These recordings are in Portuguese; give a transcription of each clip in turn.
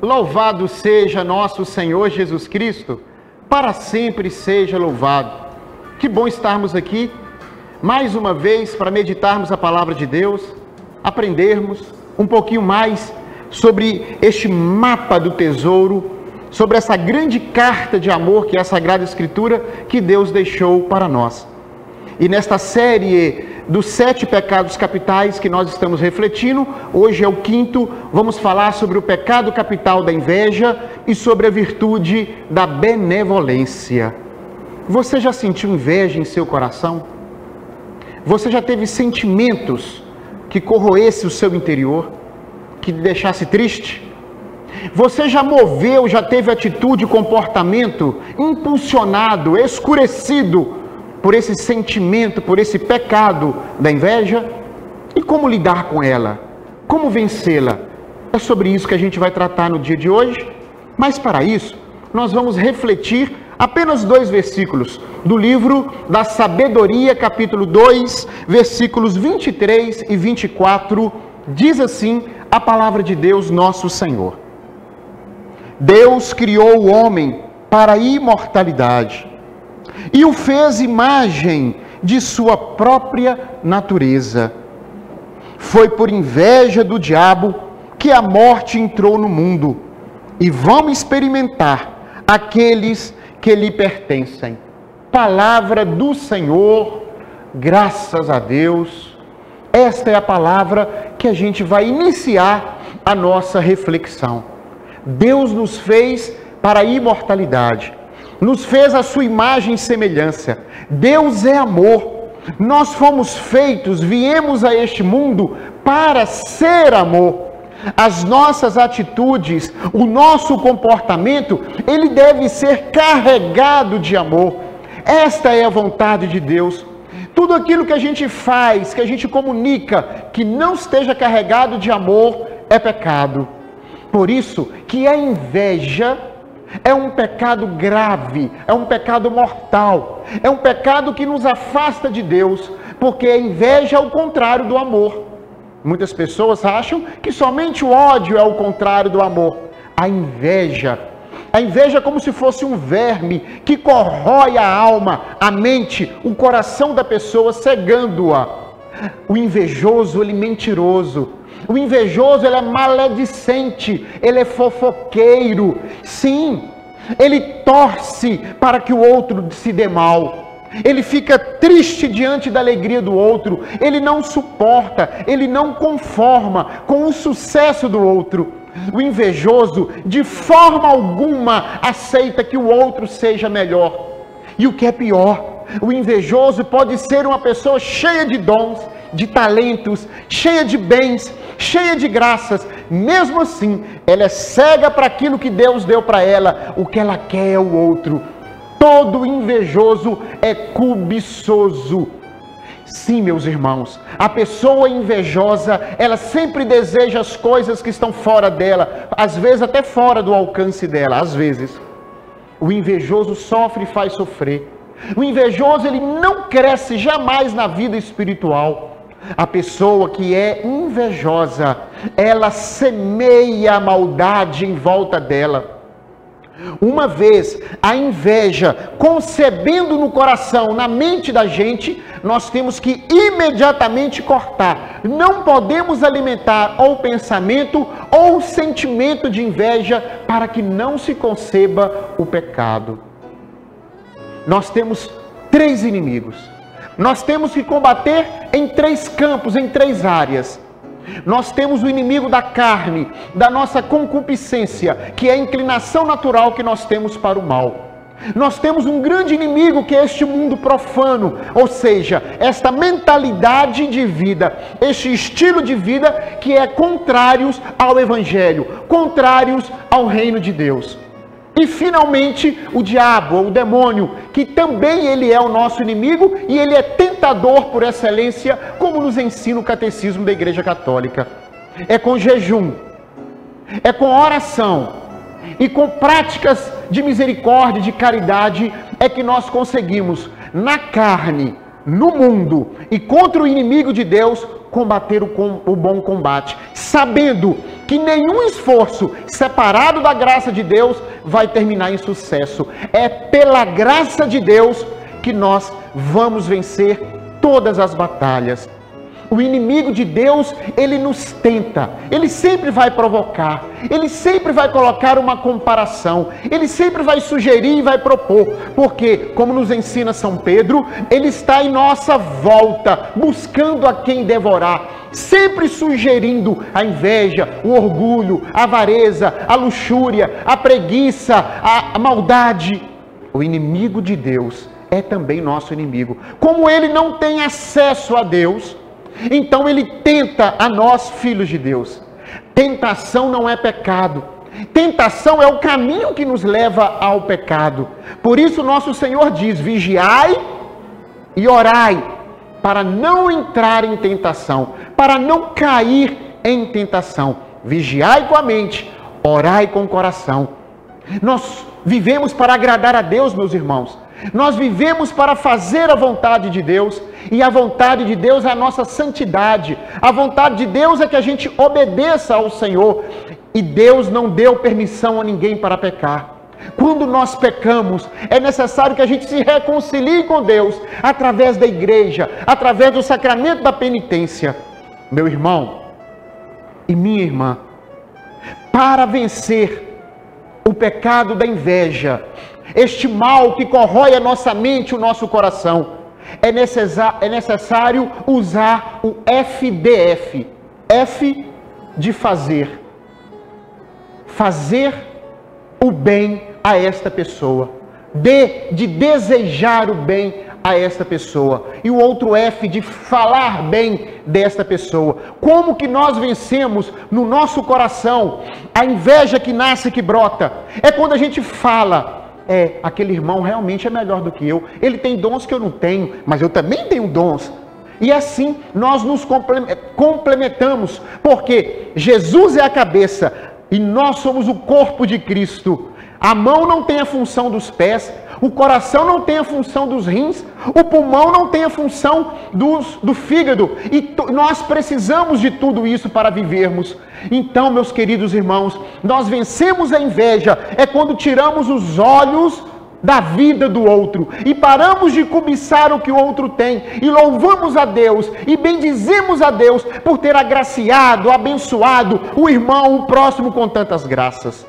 Louvado seja nosso Senhor Jesus Cristo, para sempre seja louvado. Que bom estarmos aqui, mais uma vez, para meditarmos a palavra de Deus, aprendermos um pouquinho mais sobre este mapa do tesouro, sobre essa grande carta de amor que é a Sagrada Escritura que Deus deixou para nós. E nesta série dos 7 pecados capitais que nós estamos refletindo, hoje é o 5º, vamos falar sobre o pecado capital da inveja e sobre a virtude da benevolência. Você já sentiu inveja em seu coração? Você já teve sentimentos que corroessem o seu interior, que lhe deixasse triste? Você já teve atitude e comportamento impulsionado, escurecido por esse sentimento, por esse pecado da inveja? E como lidar com ela? Como vencê-la? É sobre isso que a gente vai tratar no dia de hoje. Mas para isso, nós vamos refletir apenas 2 versículos do livro da Sabedoria, capítulo 2, versículos 23 e 24. Diz assim a palavra de Deus, nosso Senhor. Deus criou o homem para a imortalidade e o fez imagem de sua própria natureza. Foi por inveja do diabo que a morte entrou no mundo, e vão experimentar aqueles que lhe pertencem. Palavra do Senhor, graças a Deus. Esta é a palavra que a gente vai iniciar a nossa reflexão. Deus nos fez para a imortalidade, nos fez a sua imagem e semelhança. Deus é amor. Nós fomos feitos, viemos a este mundo para ser amor. As nossas atitudes, o nosso comportamento, ele deve ser carregado de amor. Esta é a vontade de Deus. Tudo aquilo que a gente faz, que a gente comunica, que não esteja carregado de amor, é pecado. Por isso que a inveja é um pecado grave, é um pecado mortal, é um pecado que nos afasta de Deus, porque a inveja é o contrário do amor. Muitas pessoas acham que somente o ódio é o contrário do amor. A inveja é como se fosse um verme que corrói a alma, a mente, o coração da pessoa, cegando-a. O invejoso, ele é mentiroso. O invejoso, ele é maledicente, ele é fofoqueiro. Sim, ele torce para que o outro se dê mal. Ele fica triste diante da alegria do outro. Ele não suporta, ele não conforma com o sucesso do outro. O invejoso, de forma alguma, aceita que o outro seja melhor. E o que é pior, o invejoso pode ser uma pessoa cheia de dons, de talentos, cheia de bens, cheia de graças. Mesmo assim, ela é cega para aquilo que Deus deu para ela. O que ela quer é o outro. Todo invejoso é cobiçoso. Sim, meus irmãos, a pessoa invejosa, ela sempre deseja as coisas que estão fora dela, às vezes até fora do alcance dela, às vezes. O invejoso sofre e faz sofrer. O invejoso, ele não cresce jamais na vida espiritual. A pessoa que é invejosa, ela semeia a maldade em volta dela. Uma vez a inveja concebendo no coração, na mente da gente, nós temos que imediatamente cortar. Não podemos alimentar ou pensamento ou sentimento de inveja para que não se conceba o pecado. Nós temos 3 inimigos. Nós temos que combater em 3 campos, em 3 áreas. Nós temos o inimigo da carne, da nossa concupiscência, que é a inclinação natural que nós temos para o mal. Nós temos um grande inimigo que é este mundo profano, ou seja, esta mentalidade de vida, este estilo de vida que é contrários ao Evangelho, contrários ao reino de Deus. E finalmente o diabo, o demônio, que também ele é o nosso inimigo e ele é tentador por excelência, como nos ensina o catecismo da Igreja Católica. É com jejum, é com oração e com práticas de misericórdia, de caridade, é que nós conseguimos, na carne, no mundo e contra o inimigo de Deus, combater o bom combate, sabendo que que nenhum esforço separado da graça de Deus vai terminar em sucesso. É pela graça de Deus que nós vamos vencer todas as batalhas. O inimigo de Deus, ele nos tenta, ele sempre vai provocar, ele sempre vai colocar uma comparação, ele sempre vai sugerir e vai propor, porque, como nos ensina São Pedro, ele está em nossa volta, buscando a quem devorar, sempre sugerindo a inveja, o orgulho, a avareza, a luxúria, a preguiça, a maldade. O inimigo de Deus é também nosso inimigo. Como ele não tem acesso a Deus, então ele tenta a nós, filhos de Deus. Tentação não é pecado. Tentação é o caminho que nos leva ao pecado. Por isso nosso Senhor diz: vigiai e orai, para não entrar em tentação, para não cair em tentação. Vigiai com a mente, orai com o coração. Nós vivemos para agradar a Deus, meus irmãos. Nós vivemos para fazer a vontade de Deus, e a vontade de Deus é a nossa santidade. A vontade de Deus é que a gente obedeça ao Senhor, e Deus não deu permissão a ninguém para pecar. Quando nós pecamos, é necessário que a gente se reconcilie com Deus, através da igreja, através do sacramento da penitência. Meu irmão e minha irmã, para vencer o pecado da inveja, este mal que corrói a nossa mente, o nosso coração, é necessário usar o FDF. F de fazer. Fazer o bem a esta pessoa. D de desejar o bem a esta pessoa. E o outro F de falar bem desta pessoa. Como que nós vencemos no nosso coração a inveja que nasce, que brota? É quando a gente fala: aquele irmão realmente é melhor do que eu. Ele tem dons que eu não tenho, mas eu também tenho dons. E assim nós nos complementamos, porque Jesus é a cabeça e nós somos o corpo de Cristo. A mão não tem a função dos pés, o coração não tem a função dos rins, o pulmão não tem a função do fígado. E nós precisamos de tudo isso para vivermos. Então, meus queridos irmãos, nós vencemos a inveja é quando tiramos os olhos da vida do outro e paramos de cobiçar o que o outro tem, e louvamos a Deus e bendizemos a Deus por ter agraciado, abençoado o irmão, o próximo com tantas graças.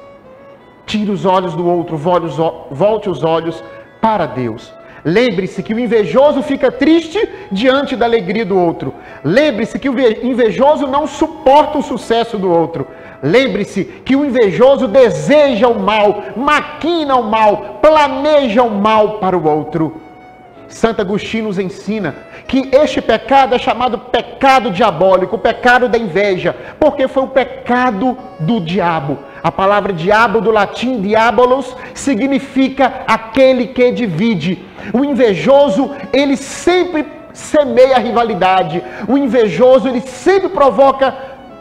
Tire os olhos do outro, volte os olhos para Deus. Lembre-se que o invejoso fica triste diante da alegria do outro. Lembre-se que o invejoso não suporta o sucesso do outro. Lembre-se que o invejoso deseja o mal, maquina o mal, planeja o mal para o outro. Santo Agostinho nos ensina que este pecado é chamado pecado diabólico, o pecado da inveja, porque foi o pecado do diabo. A palavra diabo, do latim diabolos, significa aquele que divide. O invejoso, ele sempre semeia a rivalidade. O invejoso, ele sempre provoca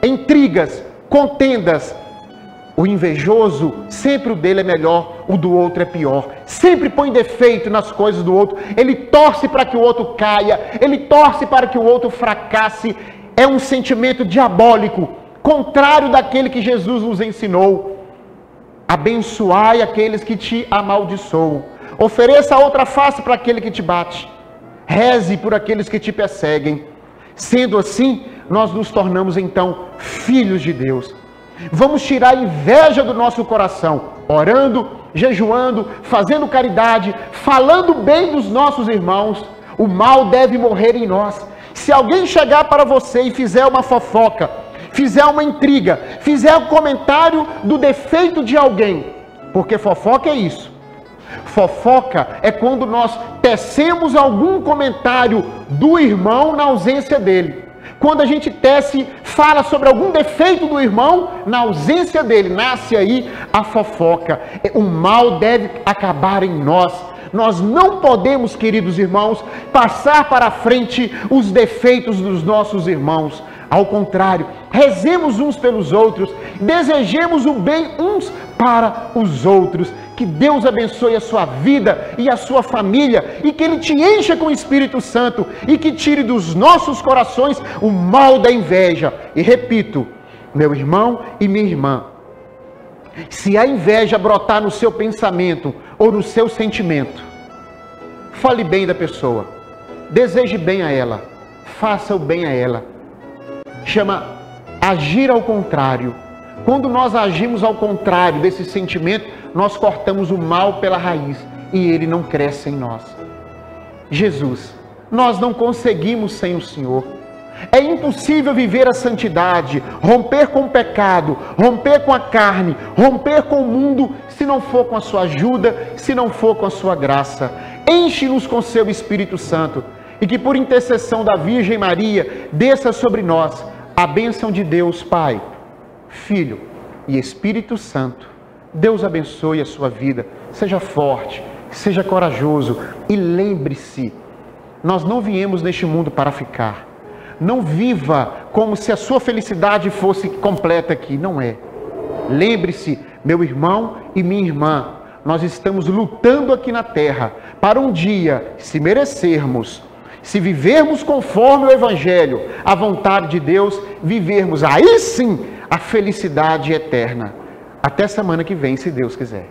intrigas, contendas. O invejoso, sempre o dele é melhor, o do outro é pior. Sempre põe defeito nas coisas do outro. Ele torce para que o outro caia, ele torce para que o outro fracasse. É um sentimento diabólico, contrário daquele que Jesus nos ensinou. Abençoai aqueles que te amaldiçoam. Ofereça a outra face para aquele que te bate. Reze por aqueles que te perseguem. Sendo assim, nós nos tornamos então filhos de Deus. Vamos tirar a inveja do nosso coração, orando, jejuando, fazendo caridade, falando bem dos nossos irmãos. O mal deve morrer em nós. Se alguém chegar para você e fizer uma fofoca, fizer uma intriga, fizer um comentário do defeito de alguém, porque fofoca é isso. Fofoca é quando nós tecemos algum comentário do irmão na ausência dele. Quando a gente tece, fala sobre algum defeito do irmão, na ausência dele, nasce aí a fofoca. O mal deve acabar em nós. Nós não podemos, queridos irmãos, passar para a frente os defeitos dos nossos irmãos. Ao contrário, rezemos uns pelos outros, desejemos o bem uns para os outros. Que Deus abençoe a sua vida e a sua família, e que Ele te encha com o Espírito Santo, e que tire dos nossos corações o mal da inveja. E repito, meu irmão e minha irmã, se a inveja brotar no seu pensamento ou no seu sentimento, fale bem da pessoa, deseje bem a ela, faça o bem a ela. Chama agir ao contrário. Quando nós agimos ao contrário desse sentimento, nós cortamos o mal pela raiz e ele não cresce em nós. Jesus, nós não conseguimos sem o Senhor. É impossível viver a santidade, romper com o pecado, romper com a carne, romper com o mundo, se não for com a sua ajuda, se não for com a sua graça. Enche-nos com seu Espírito Santo e que por intercessão da Virgem Maria desça sobre nós a bênção de Deus Pai, Filho e Espírito Santo. Deus abençoe a sua vida. Seja forte, seja corajoso e lembre-se, nós não viemos neste mundo para ficar. Não viva como se a sua felicidade fosse completa aqui, não é. Lembre-se, meu irmão e minha irmã, nós estamos lutando aqui na terra para um dia, se merecermos, se vivermos conforme o Evangelho, a vontade de Deus, vivermos aí sim a felicidade eterna. Até semana que vem, se Deus quiser.